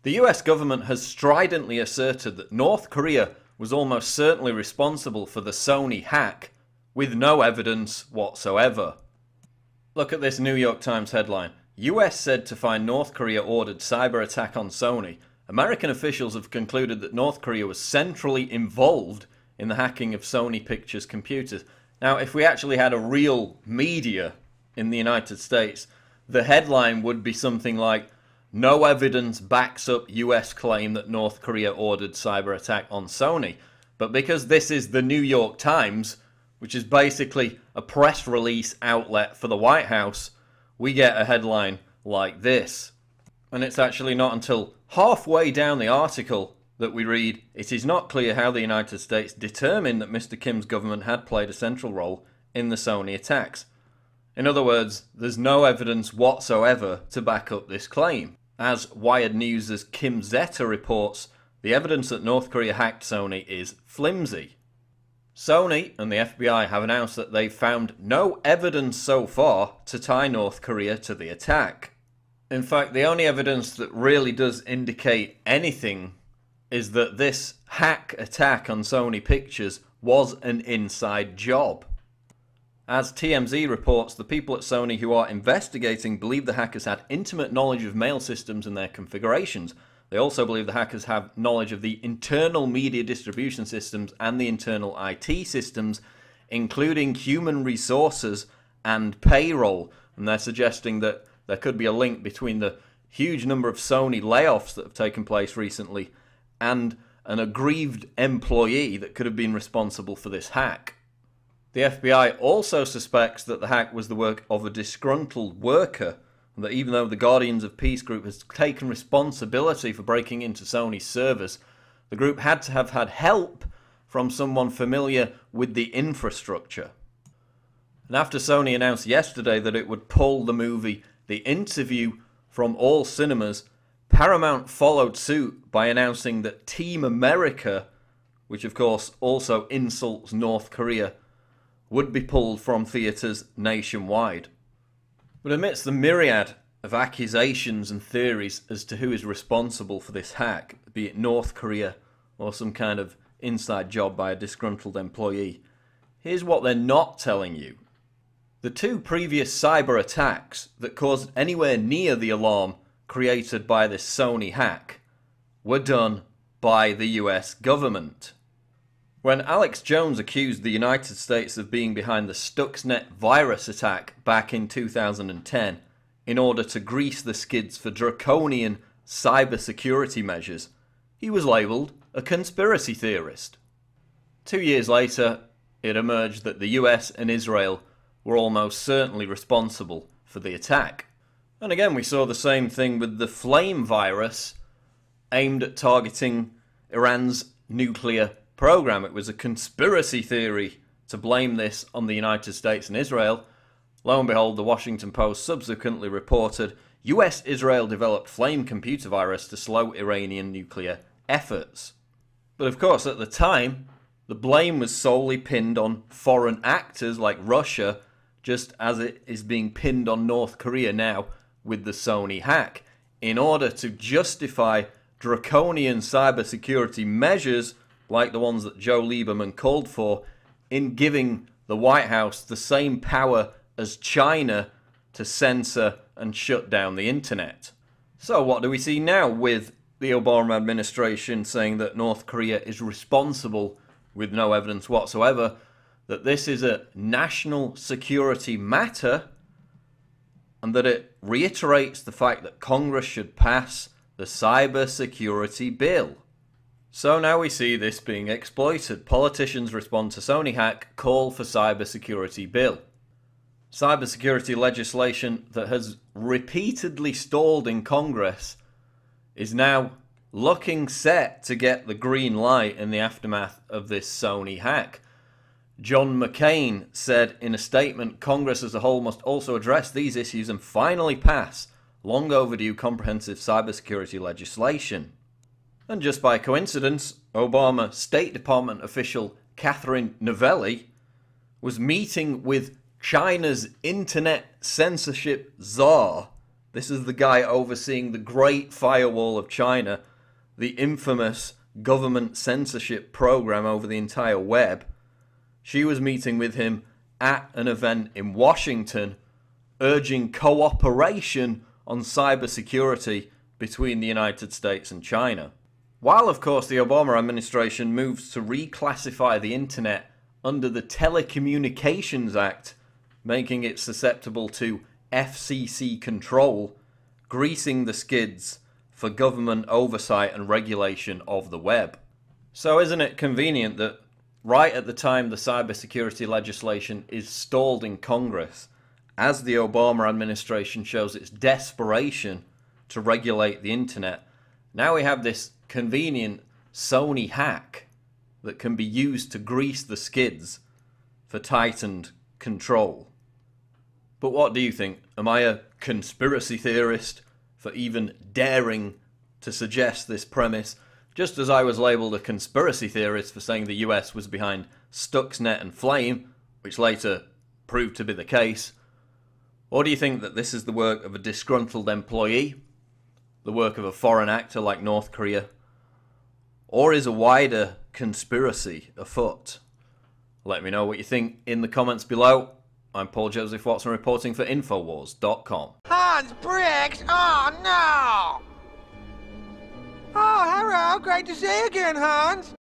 The US government has stridently asserted that North Korea was almost certainly responsible for the Sony hack, with no evidence whatsoever. Look at this New York Times headline. US said to find North Korea ordered cyber attack on Sony. American officials have concluded that North Korea was centrally involved in the hacking of Sony Pictures computers. Now, if we actually had a real media in the United States, the headline would be something like, "No evidence backs up US claim that North Korea ordered cyber attack on Sony." But because this is the New York Times, which is basically a press release outlet for the White House, we get a headline like this. And it's actually not until halfway down the article that we read, "It is not clear how the United States determined that Mr. Kim's government had played a central role in the Sony attacks." In other words, there's no evidence whatsoever to back up this claim. As Wired News' Kim Zeta reports, the evidence that North Korea hacked Sony is flimsy. Sony and the FBI have announced that they've found no evidence so far to tie North Korea to the attack. In fact, the only evidence that really does indicate anything is that this hack attack on Sony Pictures was an inside job. As TMZ reports, the people at Sony who are investigating believe the hackers had intimate knowledge of mail systems and their configurations. They also believe the hackers have knowledge of the internal media distribution systems and the internal IT systems, including human resources and payroll. And they're suggesting that there could be a link between the huge number of Sony layoffs that have taken place recently and an aggrieved employee that could have been responsible for this hack. The FBI also suspects that the hack was the work of a disgruntled worker, and that even though the Guardians of Peace group has taken responsibility for breaking into Sony's servers, the group had to have had help from someone familiar with the infrastructure. And after Sony announced yesterday that it would pull the movie The Interview from all cinemas, Paramount followed suit by announcing that Team America, which of course also insults North Korea, would be pulled from theatres nationwide. But amidst the myriad of accusations and theories as to who is responsible for this hack, be it North Korea or some kind of inside job by a disgruntled employee, here's what they're not telling you. The two previous cyber attacks that caused anywhere near the alarm created by this Sony hack were done by the US government. When Alex Jones accused the United States of being behind the Stuxnet virus attack back in 2010 in order to grease the skids for draconian cybersecurity measures, he was labelled a conspiracy theorist. 2 years later, it emerged that the US and Israel were almost certainly responsible for the attack. And again, we saw the same thing with the Flame virus aimed at targeting Iran's nuclear program. It was a conspiracy theory to blame this on the United States and Israel. Lo and behold, the Washington Post subsequently reported US-Israel developed Flame computer virus to slow Iranian nuclear efforts. But of course, at the time, the blame was solely pinned on foreign actors like Russia, just as it is being pinned on North Korea now with the Sony hack, in order to justify draconian cybersecurity measures like the ones that Joe Lieberman called for, in giving the White House the same power as China to censor and shut down the internet. So what do we see now with the Obama administration saying that North Korea is responsible with no evidence whatsoever, that this is a national security matter, and that it reiterates the fact that Congress should pass the cybersecurity bill. So now we see this being exploited. Politicians respond to Sony hack, call for cybersecurity bill. Cybersecurity legislation that has repeatedly stalled in Congress is now looking set to get the green light in the aftermath of this Sony hack. John McCain said in a statement, Congress as a whole must also address these issues and finally pass long overdue comprehensive cybersecurity legislation. And just by coincidence, Obama State Department official Catherine Novelli was meeting with China's internet censorship czar, This is the guy overseeing the Great Firewall of China, the infamous government censorship program over the entire web. She was meeting with him at an event in Washington, urging cooperation on cybersecurity between the United States and China. While, of course, the Obama administration moves to reclassify the internet under the Telecommunications Act, making it susceptible to FCC control, greasing the skids for government oversight and regulation of the web. So isn't it convenient that right at the time the cybersecurity legislation is stalled in Congress, as the Obama administration shows its desperation to regulate the internet, now we have this convenient Sony hack that can be used to grease the skids for tightened control. But what do you think? Am I a conspiracy theorist for even daring to suggest this premise, just as I was labelled a conspiracy theorist for saying the US was behind Stuxnet and Flame, which later proved to be the case? Or do you think that this is the work of a disgruntled employee, the work of a foreign actor like North Korea, or is a wider conspiracy afoot? Let me know what you think in the comments below. I'm Paul Joseph Watson reporting for Infowars.com. Hans Briggs? Oh no! Oh, hello, great to see you again, Hans.